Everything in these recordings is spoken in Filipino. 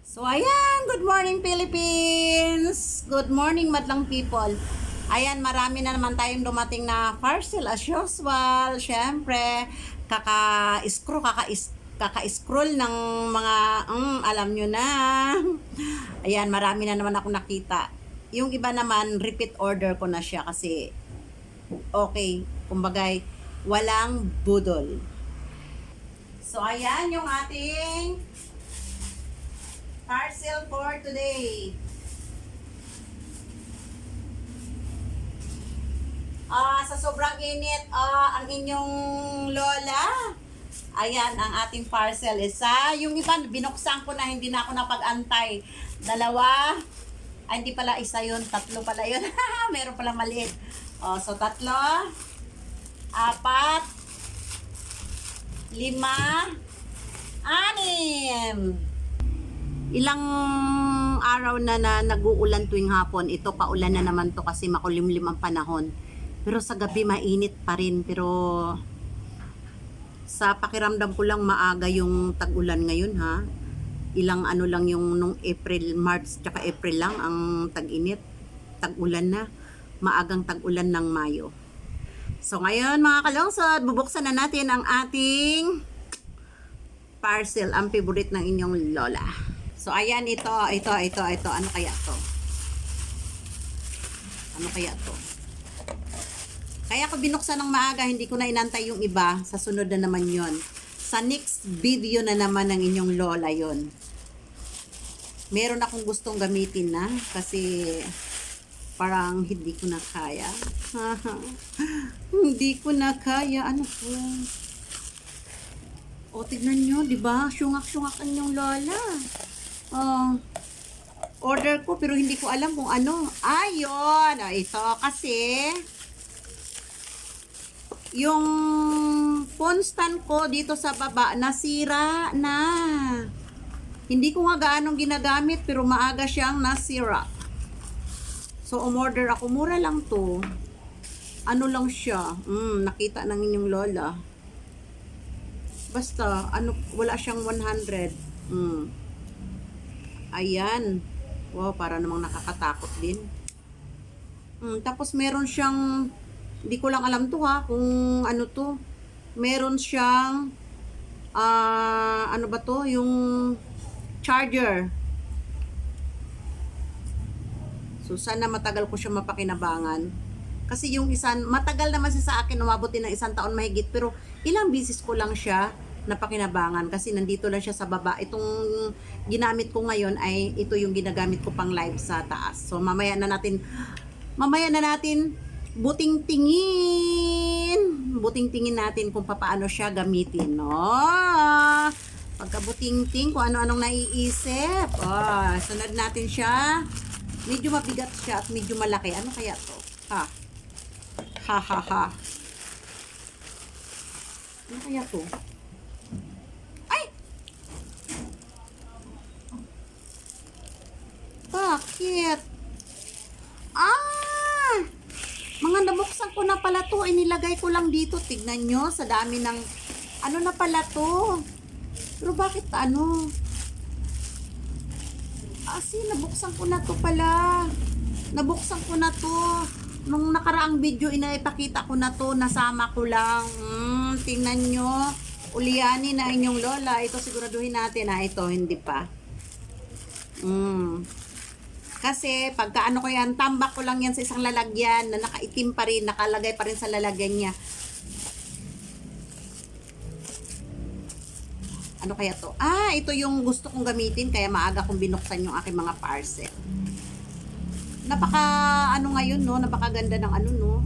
So ayan, good morning Philippines! Good morning madlang people. Ayan, marami na naman tayong dumating na parcel as usual. Syempre, kaka-scroll ng mga, alam nyo na. Ayan, marami na naman ako nakita. Yung iba naman, repeat order ko na siya kasi okay, kumbagay, walang budol. So ayan yung ating parcel for today. Sa sobrang init, ang inyong lola. Ayan, ang ating parcel. Isa. Yung iba, binuksan ko na, hindi na ako napag-antay. Dalawa. Ay, hindi pala isa yun. Tatlo pala yun. Meron pala maliit. So, tatlo. Apat. Lima. Anim. Ilang araw na nag-uulan tuwing hapon. Ito paulan na naman to kasi makulimlim ang panahon. Pero sa gabi mainit pa rin. Pero sa pakiramdam ko lang maaga yung tag-ulan ngayon ha. Ilang ano lang yung nung April, March, tsaka April lang ang tag-init. Tag-ulan na. Maagang tag-ulan ng Mayo. So ngayon mga kalungsod, bubuksan na natin ang ating parcel. Ang favorite ng inyong lola. So, ayan, ito. Ano kaya to? Ano kaya to? Kaya ko binuksan ng maaga, hindi ko na inantay yung iba. Sa sunod na naman yon. Sa next video na naman ng inyong lola yon. Meron akong gustong gamitin na kasi parang hindi ko na kaya. Hindi ko na kaya. Ano po? O, tignan nyo, di ba? Syungak-syungak ang inyong lola. Order ko pero hindi ko alam kung ano. Ayun, ito kasi yung phone stand ko dito sa baba nasira na. Hindi ko nga gaanong ginagamit pero maaga siyang nasira. So umorder ako, mura lang to. Ano lang siya? Nakita ng inyong lola. Basta ano, wala siyang 100. Ayan. Wow, para namang nakakatakot din. Tapos meron siyang, hindi ko lang alam to ha, kung ano to. Meron siyang, ano ba to? Yung charger. So, sana matagal ko siya mapakinabangan. Kasi yung isa, matagal naman siya sa akin, umabot din ng 1 taon mahigit. Pero ilang bisis ko lang siya napakinabangan kasi nandito lang siya sa baba. Itong ginamit ko ngayon ay ito yung ginagamit ko pang live sa taas. So mamaya na natin buting-tingin natin kung paano siya gamitin, no? Pagka buting-ting kung ano-anong naiisip. Sunod natin siya. Medyo mabigat siya at medyo malaki. Ano kaya to? Ha. Ano kaya to? Bakit? Mga nabuksan ko na pala to. Inilagay ko lang dito. Tignan nyo. Sa dami ng... Ano na pala to? Pero bakit ano? Nabuksan ko na to pala. Nabuksan ko na to. Nung nakaraang video, inaipakita ko na to. Nasama ko lang. Tingnan nyo. Uliani na inyong lola. Ito siguraduhin natin. Ito, hindi pa. Kasi pagka ano ko yan, tambak ko lang yan sa isang lalagyan na nakaitim pa rin, nakalagay pa rin sa lalagyan niya. Ano kaya to? Ito yung gusto kong gamitin kaya maaga kong binuksan yung aking mga parcel. Napaka ano ngayon no, napakaganda ng ano no.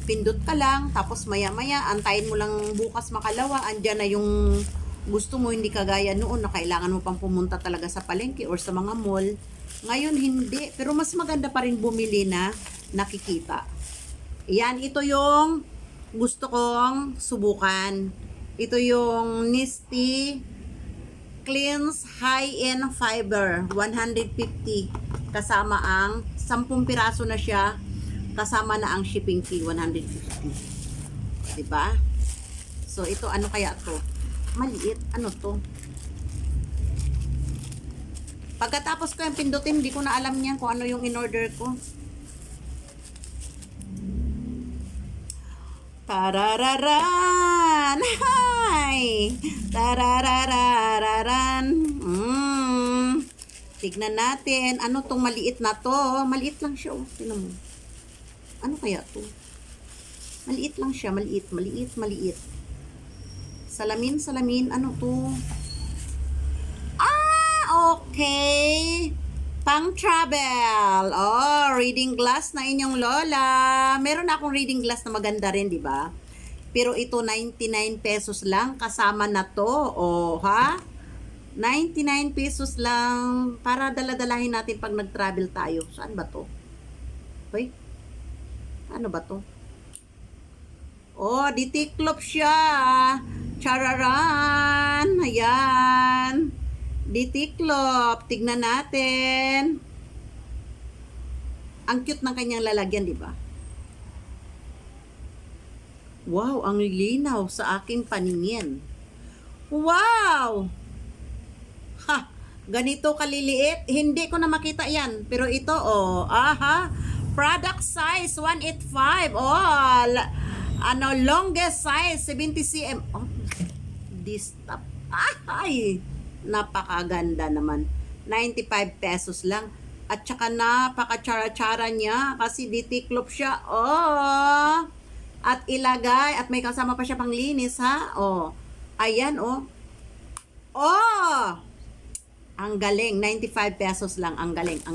Pindot ka lang, tapos maya-maya antayin mo lang bukas makalawa, andyan na yung gusto mo, hindi kagaya noon na kailangan mo pang pumunta talaga sa palengke or sa mga mall. Ngayon hindi, pero mas maganda pa rin bumili na nakikita. Yan, ito yung gusto kong subukan. Ito yung Nisty Cleanse High-End Fiber 150 kasama ang 10 piraso na siya, kasama na ang shipping fee 150. Diba? So ito ano kaya to? Maliit, ano to? Pagkatapos ko yung pindutin, hindi ko na alam yan kung ano yung in-order ko. Tarararan! Hi! Tararararan! Tignan natin. Ano tong maliit na to? Maliit lang siya. Oh. Tignan mo. Ano kaya to? Maliit lang siya. Maliit. Salamin. Ano to? Okay. Pang travel. Oh, reading glass na inyong lola. Meron akong reading glass na maganda rin, di ba? Pero ito 99 pesos lang kasama na to. Oh, ha? 99 pesos lang para dala-dalahin natin pag nag-travel tayo. Saan ba to? Hoy. Ano ba to? Oh, ditiklop siya. Chararan. Ayan. Ditiklop. Tignan natin. Ang cute ng kanyang lalagyan, di ba? Wow, ang linaw sa aking paningin. Wow! Ha! Ganito kaliliit. Hindi ko na makita yan. Pero ito, oh. Aha! Product size, 185. Oh, longest size, 70 cm. Oh, this top. Ay! Napakaganda naman. 95 pesos lang. At saka napaka-chara-chara niya kasi ditiklop siya. Oh! At ilagay. At may kasama pa siya pang linis, ha? Oh. Ayan, oh. Oh! Ang galing. 95 pesos lang. Ang galing.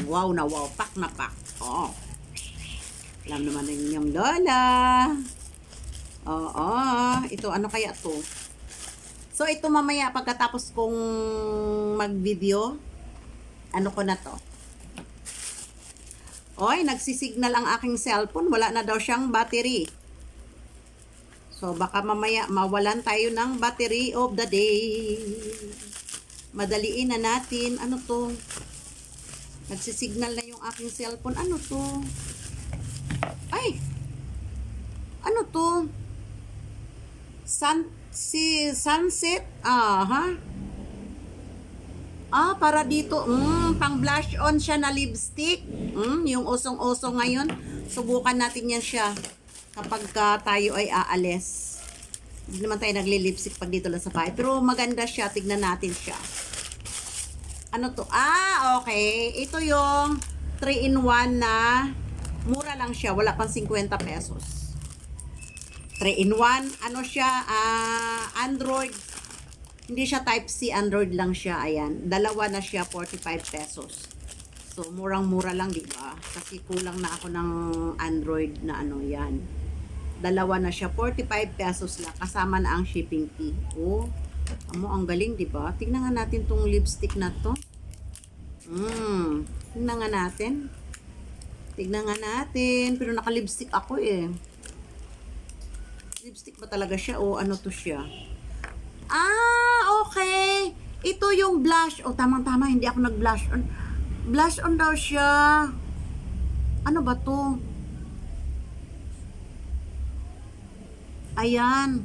Wow na wow. Pak na pak. Oh. Alam naman ng inyong lola. Oo. Ito, ano kaya to? So, ito mamaya pagkatapos kong mag-video, ano ko na to? Oy, nagsisignal ang aking cellphone. Wala na daw siyang battery. So, baka mamaya mawalan tayo ng battery of the day. Madaliin na natin. Ano to? Nagsisignal na yung aking cellphone. Ano to? Ay! Ano to? Sunset? Aha. Para dito. Pang blush on siya na lipstick. Yung usong-uso ngayon. Subukan natin yan siya kapag tayo ay aalis. Hindi naman tayo nagli-lipstick pag dito lang sa bahay. Pero maganda siya. Tignan natin siya. Ano to? Okay. Ito yung 3-in-1 na mura lang siya. Wala pang 50 pesos. 3-in-1. Ano siya? Android. Hindi siya Type-C. Android lang siya. Ayan. Dalawa na siya. 45 pesos. So, murang-mura lang, di ba? Kasi kulang na ako ng Android na ano yan. Dalawa na siya. 45 pesos lang. Kasama na ang shipping fee. Oh. Ang galing, di ba? Tingnan nga natin tong lipstick na to. Tingnan nga natin. Pero naka-lipstick ako eh. Lipstick ba talaga siya o ano to siya? Okay. Ito yung blush. Tamang-tama, hindi ako nag-blush on. Blush on daw siya. Ano ba to? Ayan.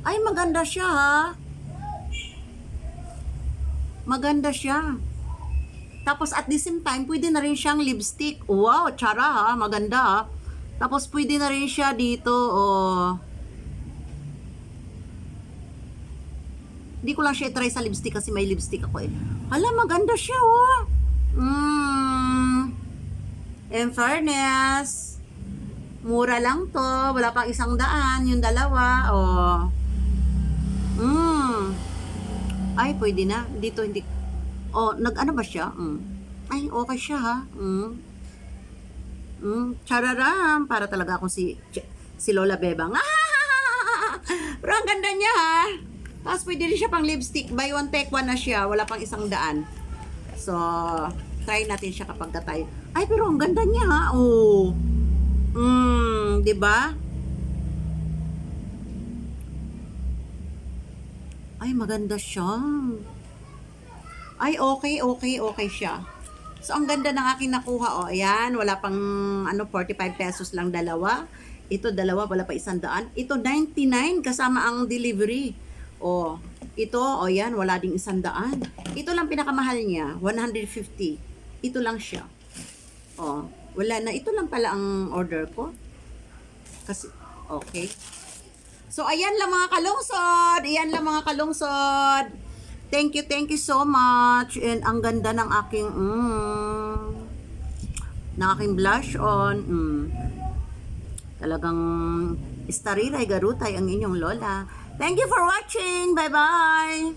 Ay, maganda siya, ha? Maganda siya. Tapos, at the same time, pwede na rin siyang lipstick. Wow, tsara, ha? Maganda, ha? Tapos, pwede na rin siya dito, Hindi ko lang siya try sa lipstick kasi may lipstick ako eh. Hala, maganda siya, oh. In fairness, mura lang to. Wala pang 100. Yung dalawa, Ay, pwede na. Dito, hindi. Nag-ano ba siya? Ay, okay siya, ha? Chararam. Para talaga akong si Lola Bebang. Pero ang ganda niya, ha? Tapos pwede rin siya pang lipstick. Buy one, take one na siya. Wala pang 100. So, try natin siya kapag tayo. Ay, pero ang ganda niya, ha? Diba? Ay, maganda siya. Ay, okay siya. So, ang ganda ng aking nakuha, ayan. Wala pang, 45 pesos lang dalawa. Ito, dalawa, wala pa 100. Ito, 99 kasama ang delivery. Ito, o yan, wala ding 100. Ito lang pinakamahal niya, 150. Ito lang siya. Oh, wala na. Ito lang pala ang order ko. Kasi, okay. So, ayan lang mga kalungsod. Ayan lang mga kalungsod. Thank you so much. And ang ganda ng aking, ng aking blush on. Talagang istariray garutay ang inyong lola. Thank you for watching. Bye-bye.